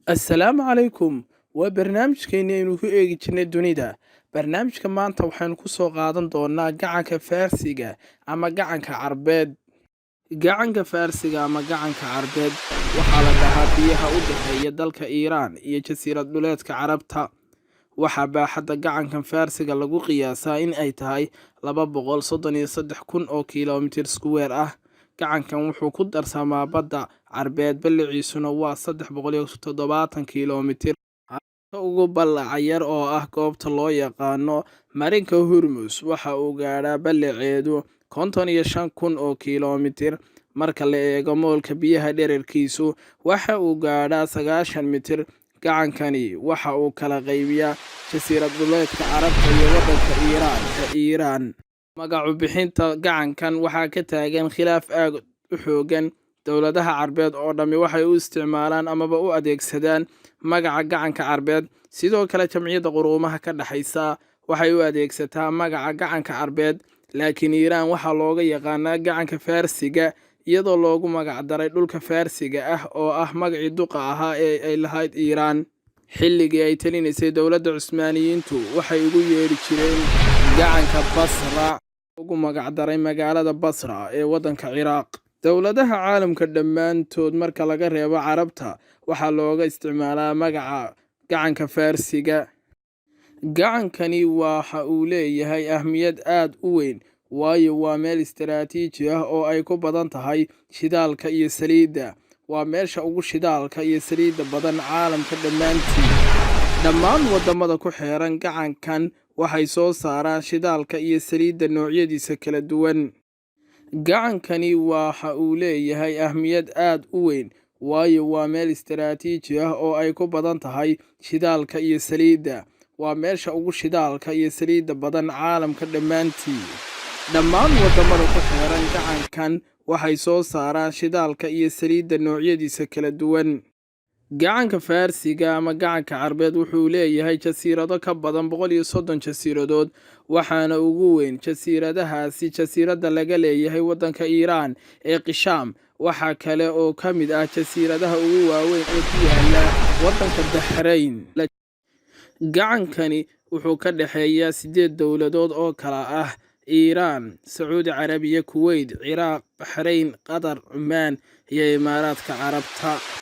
assalaamu calaykum waa barnaamijkeennii aynu ku eegi jirnay dunida. Barnaamijka maanta waxaynu ku soo qaadan doonaa gacanka Faarsiga ama gacanka Carbeed. Gacanka Faarsiga ama gacanka Carbeed waxaa la dhahaa biyaha u dhexeeya dalka Iiraan iyo jasiirad dhuleedka Carabta. Waxaa baaxadda gacankan Faarsiga lagu qiyaasaa in ay tahay 233,000 oo kiiloomitir square ah. gacankan wuxuu ku darsamaa badda Carbeed, balliciisuna waa 370 kiiloomitir. Halka ugu ballaca yar oo ah goobta loo yaqaano marinka Hormuz waxa uu gaadhaa ballaceedu 55,000 oo kiiloomitir. marka la eego moolka biyaha dhererkiisu waxa uu gaadhaa 90 mitir. gacankani waxa uu kala qaybiyaa jasiirad dhuleedka Carabta iyo waddanka Iiraan. magacu bixinta gacankan waxaa ka taagan khilaaf aad u xoogan. dowladaha Carbeed oo dhammi waxay u isticmaalaan amaba u adeegsadaan magaca gacanka Carbeed. sidoo kale jamciyadda quruumaha ka dhaxaysa waxay u adeegsataa magaca gacanka Carbeed, laakiin Iiraan waxaa looga yaqaanaa gacanka Faarsiga iyadoo loogu magac daray dhulka Faarsiga ah oo ah magacii duqa ahaa ee ay lahayd Iiraan. xilligii ay talinaysay dowladda Cusmaaniyiintu waxay ugu yeedhi jireen gacanka Basra, ugu magac daray magaalada Basra ee waddanka Ciraaq. dowladaha caalamka dhammaantood marka laga reebo Carabta waxaa looga isticmaalaa magaca gacanka Faarsiga. gacankani waxa uu leeyahay ahmiyad aad u weyn, waayo waa meel istiraatiiji ah oo ay ku badan tahay shidaalka iyo saliidda. waa meesha ugu shidaalka iyo saliidda badan caalamka dhammaantii. dhammaan waddamada ku xeeran gacankan waxay soo saaraan shidaalka iyo saliidda noocyadiisa kala duwan. gacankani waxa uu leeyahay ahmiyad aad u weyn, waayo waa meel istiraatiiji ah oo ay ku badan tahay shidaalka iyo saliidda. waa meesha ugu shidaalka iyo saliidda badan caalamka dhammaantii. dhammaan waddamada ku xeeran gacankan waxay soo saaraan shidaalka iyo saliidda noocyadiisa kala duwan. gacanka Faarsiga ama gacanka Carbeed wuxuu leeyahay jasiirado ka badan 130 jasiiradood, waxaana ugu weyn jasiiradahaasi jasiiradda laga leeyahay waddanka Iiraan ee Qishaam. waxaa kale oo ka mid ah jasiiradaha ugu waaweyn ee ku yaala waddanka Baxrayn. gacankani wuxuu ka dhexeeyaa 8 dowladood oo kala ah Iiraan, Sacuudi Carabiya, Kuwait, Ciraaq, Baxrayn, Qatar, Cumaan iyo Imaaraadka Carabta.